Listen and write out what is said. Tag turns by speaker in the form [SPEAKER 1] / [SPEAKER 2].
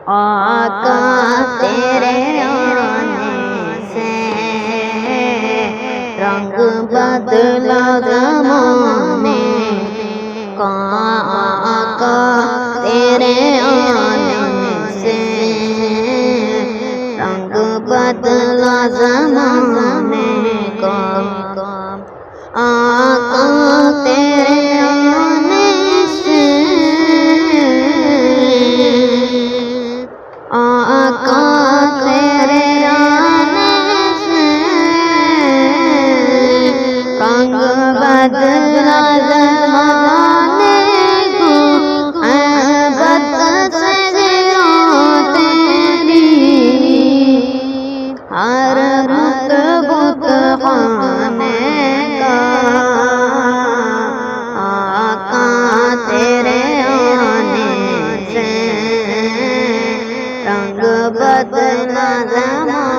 [SPEAKER 1] آقا تیرے آنے سے رنگ بدلا زمانے کا، آقا تیرے آنے سے رنگ بدلا زمانے کا، آقا تیرے آنے سے، آقا تیرے آنے سے رنگ بدلا زمانے کو، عبادت سے تیری ہر بت خانے کا، آقا تیرے آنے سے رنگ بدلا زمانے